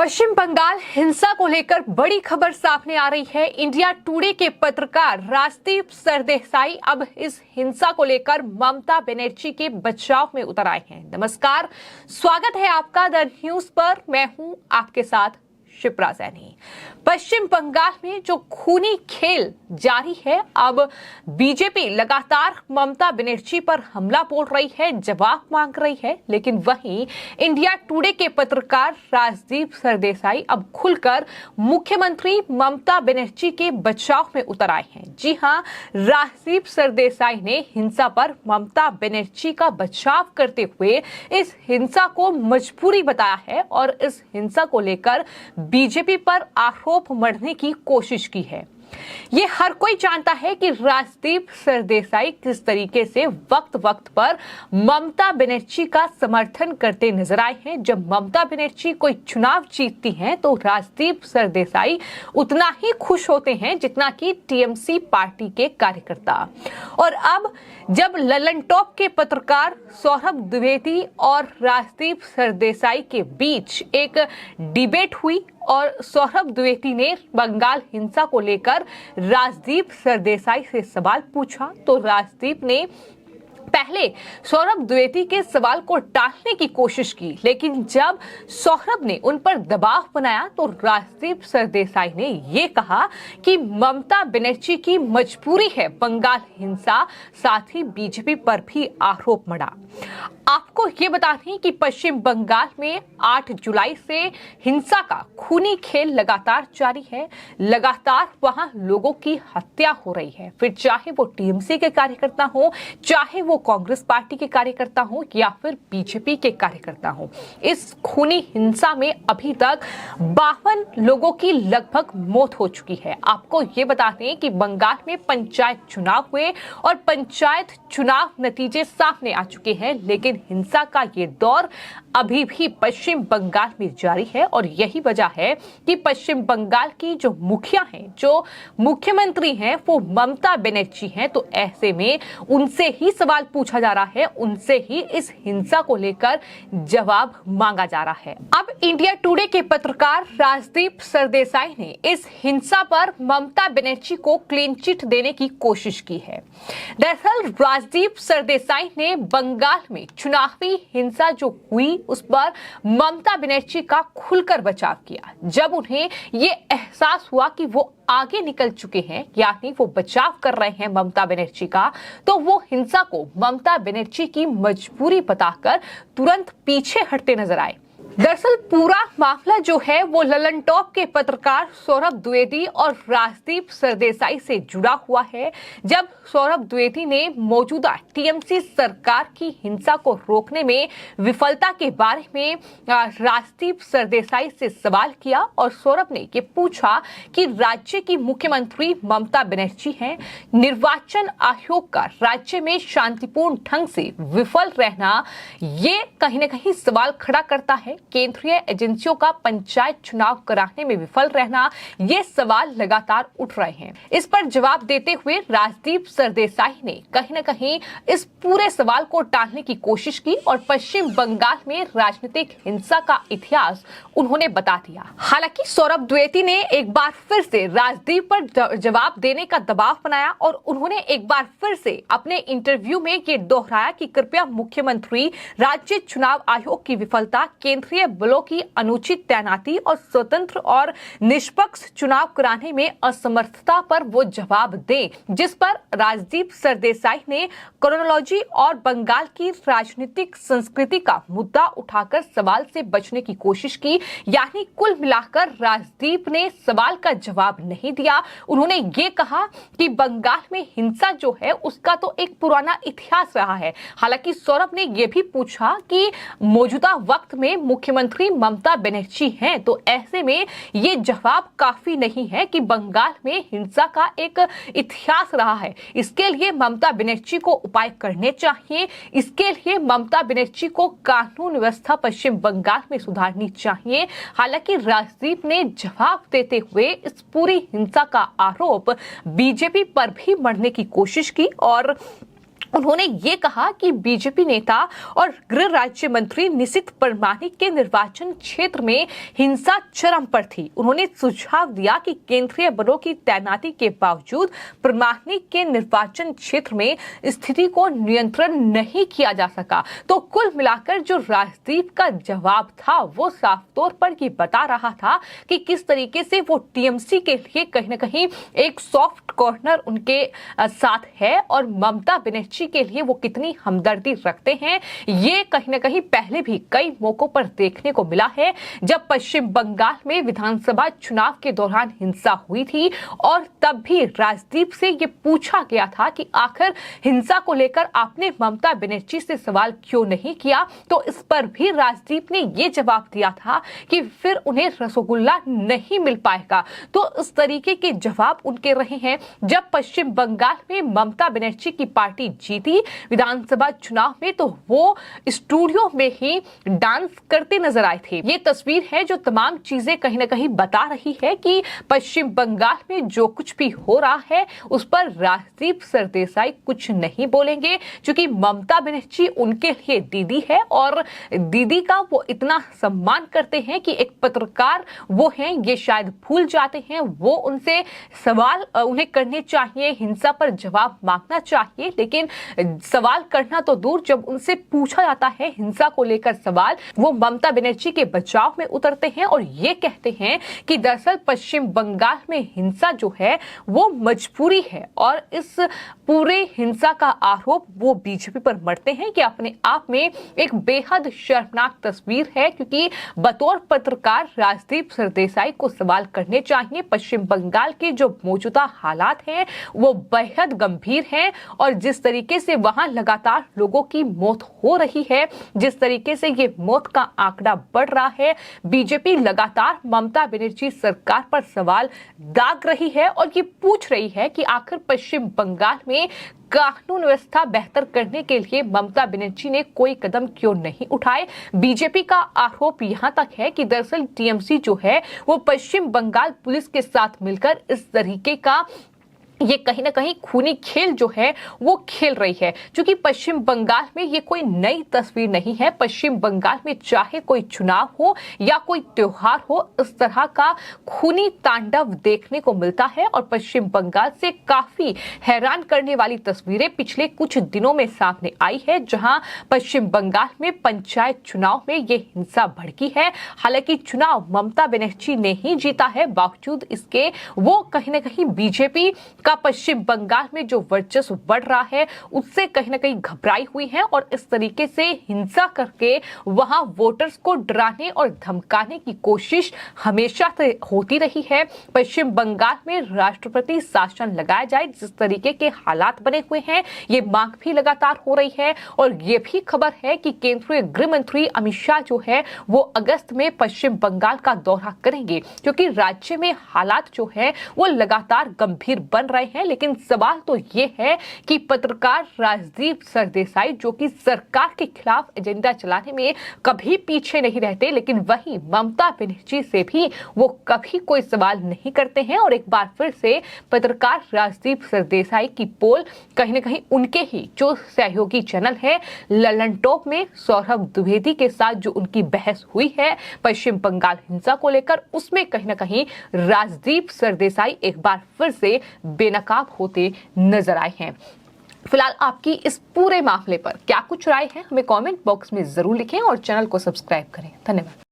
पश्चिम बंगाल हिंसा को लेकर बड़ी खबर सामने आ रही है। इंडिया टुडे के पत्रकार राजदीप सरदेसाई अब इस हिंसा को लेकर ममता बनर्जी के बचाव में उतर आए हैं। नमस्कार, स्वागत है आपका द न्यूज पर। मैं हूं आपके साथ शिप्रा सैनी। पश्चिम बंगाल में जो खूनी खेल जारी है, अब बीजेपी लगातार ममता बनर्जी पर हमला बोल रही है, जवाब मांग रही है। लेकिन वहीं इंडिया टुडे के पत्रकार राजदीप सरदेसाई अब खुलकर मुख्यमंत्री ममता बनर्जी के बचाव में उतर आए हैं। जी हां, राजदीप सरदेसाई ने हिंसा पर ममता बनर्जी का बचाव करते हुए इस हिंसा को मजबूरी बताया है और इस हिंसा को लेकर बीजेपी पर आरोप मढ़ने की कोशिश की है। ये हर कोई जानता है कि राजदीप सरदेसाई किस तरीके से वक्त वक्त पर ममता बनर्जी का समर्थन करते नजर आए हैं। जब ममता बनर्जी कोई चुनाव जीतती हैं तो राजदीप सरदेसाई उतना ही खुश होते हैं जितना कि टीएमसी पार्टी के कार्यकर्ता। और अब जब ललन टॉप के पत्रकार सौरभ द्विवेदी और राजदीप सरदेसाई के बीच एक डिबेट हुई और सौरभ द्विवेदी ने बंगाल हिंसा को लेकर राजदीप सरदेसाई से सवाल पूछा, तो राजदीप ने पहले सौरभ द्विवेदी के सवाल को टालने की कोशिश की। लेकिन जब सौरभ ने उन पर दबाव बनाया तो राजदीप सरदेसाई ने ये कहा कि ममता बनर्जी की मजबूरी है बंगाल हिंसा, साथ ही बीजेपी पर भी आरोप मढ़ा। आपको ये बता दें कि पश्चिम बंगाल में 8 जुलाई से हिंसा का खूनी खेल लगातार जारी है। लगातार वहां लोगों की हत्या हो रही है, फिर चाहे वो टीएमसी के कार्यकर्ता हो, चाहे वो कांग्रेस पार्टी के कार्यकर्ता हो या फिर बीजेपी के कार्यकर्ता हो। इस खूनी हिंसा में अभी तक 52 लोगों की लगभग मौत हो चुकी है। आपको ये बता दें कि बंगाल में पंचायत चुनाव हुए और पंचायत चुनाव नतीजे सामने आ चुके हैं, लेकिन हिंसा का ये दौर अभी भी पश्चिम बंगाल में जारी है। और यही वजह है कि पश्चिम बंगाल की जो मुखिया हैं, जो मुख्यमंत्री हैं, वो ममता बनर्जी हैं। तो ऐसे में उनसे ही सवाल पूछा जा रहा है, उनसे ही इस हिंसा को लेकर जवाब मांगा जा रहा है। अब इंडिया टुडे के पत्रकार राजदीप सरदेसाई ने इस हिंसा पर ममता बनर्जी को क्लीन चिट देने की कोशिश की है। दरअसल राजदीप सरदेसाई ने बंगाल में चुनावी हिंसा जो हुई उस पर ममता बनर्जी का खुलकर बचाव किया। जब उन्हें ये एहसास हुआ कि वो आगे निकल चुके हैं, यानी वो बचाव कर रहे हैं ममता बनर्जी का, तो वो हिंसा को ममता बनर्जी की मजबूरी बताकर तुरंत पीछे हटते नजर आए। दरअसल पूरा मामला जो है वो ललन टॉप के पत्रकार सौरभ द्विवेदी और राजदीप सरदेसाई से जुड़ा हुआ है। जब सौरभ द्विवेदी ने मौजूदा टीएमसी सरकार की हिंसा को रोकने में विफलता के बारे में राजदीप सरदेसाई से सवाल किया और सौरभ ने ये पूछा कि राज्य की मुख्यमंत्री ममता बनर्जी हैं, निर्वाचन आयोग का राज्य में शांतिपूर्ण ढंग से विफल रहना ये कहीं न कहीं सवाल खड़ा करता है। केंद्रीय एजेंसियों का पंचायत चुनाव कराने में विफल रहना, ये सवाल लगातार उठ रहे हैं। इस पर जवाब देते हुए राजदीप सरदेसाई ने कहीं न कहीं इस पूरे सवाल को टालने की कोशिश की और पश्चिम बंगाल में राजनीतिक हिंसा का इतिहास उन्होंने बता दिया। हालांकि सौरभ द्विवेदी ने एक बार फिर से राजदीप पर जवाब देने का दबाव बनाया और उन्होंने एक बार फिर से अपने इंटरव्यू में ये दोहराया कि कृपया मुख्यमंत्री, राज्य चुनाव आयोग की विफलता, केंद्रीय बलों की अनुचित तैनाती और स्वतंत्र और निष्पक्ष चुनाव कराने में असमर्थता पर वो जवाब दें। जिस पर राजदीप सरदेसाई ने क्रोनोलॉजी और बंगाल की राजनीतिक संस्कृति का मुद्दा उठाकर सवाल से बचने की कोशिश की। यानी कुल मिलाकर राजदीप ने सवाल का जवाब नहीं दिया। उन्होंने ये कहा कि बंगाल में हिंसा जो है उसका तो एक पुराना इतिहास रहा है। हालांकि सौरभ ने यह भी पूछा कि मौजूदा वक्त में मुख्यमंत्री ममता बनर्जी हैं, तो ऐसे में ये जवाब काफी नहीं है कि बंगाल में हिंसा का एक इतिहास रहा है। इसके लिए ममता बनर्जी को उपाय करने चाहिए। इसके लिए ममता बनर्जी को कानून व्यवस्था पश्चिम बंगाल में सुधारनी चाहिए। हालांकि राजदीप ने जवाब देते हुए इस पूरी हिंसा का आरोप बीजेपी पर भी मढ़ने की कोशिश की और उन्होंने ये कहा कि बीजेपी नेता और गृह राज्य मंत्री निशित परमाणिक के निर्वाचन क्षेत्र में हिंसा चरम पर थी। उन्होंने सुझाव दिया कि केंद्रीय बलों की तैनाती के बावजूद परमाणिक के निर्वाचन क्षेत्र में स्थिति को नियंत्रण नहीं किया जा सका। तो कुल मिलाकर जो राजदीप का जवाब था वो साफ तौर पर ये बता रहा था कि किस तरीके से वो टीएमसी के लिए कहीं ना कहीं एक सॉफ्ट कॉर्नर उनके साथ है और ममता बनर्जी के लिए वो कितनी हमदर्दी रखते हैं ये कहीं ना कहीं पहले भी कई मौकों पर देखने को मिला है। जब पश्चिम बंगाल में विधानसभा चुनाव के दौरान हिंसा हुई थी और तब भी राजदीप से ये पूछा गया था कि आखिर हिंसा को लेकर आपने ममता बनर्जी से सवाल क्यों नहीं किया, तो इस पर भी राजदीप ने ये जवाब दिया था कि फिर उन्हें रसगुल्ला नहीं मिल पाएगा। तो इस तरीके के जवाब उनके रहे हैं। जब पश्चिम बंगाल में ममता बनर्जी की पार्टी जीती विधानसभा चुनाव में तो वो स्टूडियो में ही डांस करते नजर आए थे। ये तस्वीर है जो तमाम चीजें कहीं ना कहीं बता रही है कि पश्चिम बंगाल में जो कुछ भी हो रहा है उस पर राजदीप सरदेसाई कुछ नहीं बोलेंगे, क्योंकि ममता बनर्जी उनके लिए दीदी है और दीदी का वो इतना सम्मान करते हैं कि एक पत्रकार वो हैं ये शायद भूल जाते हैं। वो उनसे सवाल उन्हें करने चाहिए, हिंसा पर जवाब मांगना चाहिए, लेकिन सवाल करना तो दूर, जब उनसे पूछा जाता है हिंसा को लेकर सवाल, वो ममता बनर्जी के बचाव में उतरते हैं और ये कहते हैं कि दरअसल पश्चिम बंगाल में हिंसा जो है वो मजबूरी है और इस पूरे हिंसा का आरोप वो बीजेपी पर मढ़ते हैं कि अपने आप में एक बेहद शर्मनाक तस्वीर है, क्योंकि बतौर पत्रकार राजदीप सरदेसाई को सवाल करने चाहिए। पश्चिम बंगाल के जो मौजूदा हालात हैं वो बेहद गंभीर हैं और जिस तरीके से वहां लगातार लोगों की मौत हो रही है, जिस तरीके से ये मौत का आंकड़ा बढ़ रहा है, बीजेपी लगातार ममता बनर्जी सरकार पर सवाल दाग रही है और ये पूछ रही है कि आखिर पश्चिम बंगाल में कानून व्यवस्था बेहतर करने के लिए ममता बनर्जी ने कोई कदम क्यों नहीं उठाए। बीजेपी का आरोप यहां तक है कि दरअसल टीएमसी जो है वो पश्चिम बंगाल पुलिस के साथ मिलकर इस तरीके का ये कहीं ना कहीं खूनी खेल जो है वो खेल रही है, क्योंकि पश्चिम बंगाल में ये कोई नई तस्वीर नहीं है। पश्चिम बंगाल में चाहे कोई चुनाव हो या कोई त्योहार हो, इस तरह का खूनी तांडव देखने को मिलता है और पश्चिम बंगाल से काफी हैरान करने वाली तस्वीरें पिछले कुछ दिनों में सामने आई है, जहां पश्चिम बंगाल में पंचायत चुनाव में ये हिंसा भड़की है। हालांकि चुनाव ममता बनर्जी ने ही जीता है, बावजूद इसके वो कहीं ना कहीं बीजेपी का पश्चिम बंगाल में जो वर्चस्व बढ़ रहा है उससे कहीं ना कहीं घबराई हुई है और इस तरीके से हिंसा करके वहां वोटर्स को डराने और धमकाने की कोशिश हमेशा से होती रही है। पश्चिम बंगाल में राष्ट्रपति शासन लगाया जाए, जिस तरीके के हालात बने हुए हैं ये मांग भी लगातार हो रही है और ये भी खबर है कि केंद्रीय गृह मंत्री अमित शाह जो है वो अगस्त में पश्चिम बंगाल का दौरा करेंगे, क्योंकि राज्य में हालात जो है वो लगातार गंभीर बन रहे हैं। लेकिन सवाल तो ये है कि पत्रकार राजदीप सरदेसाई जो कि सरकार के खिलाफ एजेंडा चलाने में कभी पीछे नहीं रहते, लेकिन वहीं ममता बनर्जी से भी वो कभी कोई सवाल नहीं करते हैं और एक बार फिर से पत्रकार राजदीप सरदेसाई की पोल कहीं ना कहीं उनके ही जो सहयोगी चैनल है ललन टॉप में सौरभ द्विवेदी के साथ जो उनकी बहस हुई है पश्चिम बंगाल हिंसा को लेकर, उसमें कहीं ना कहीं राजदीप सरदेसाई एक बार फिर से बेनकाब होते नजर आए हैं। फिलहाल आपकी इस पूरे मामले पर क्या कुछ राय है हमें कमेंट बॉक्स में जरूर लिखें और चैनल को सब्सक्राइब करें। धन्यवाद।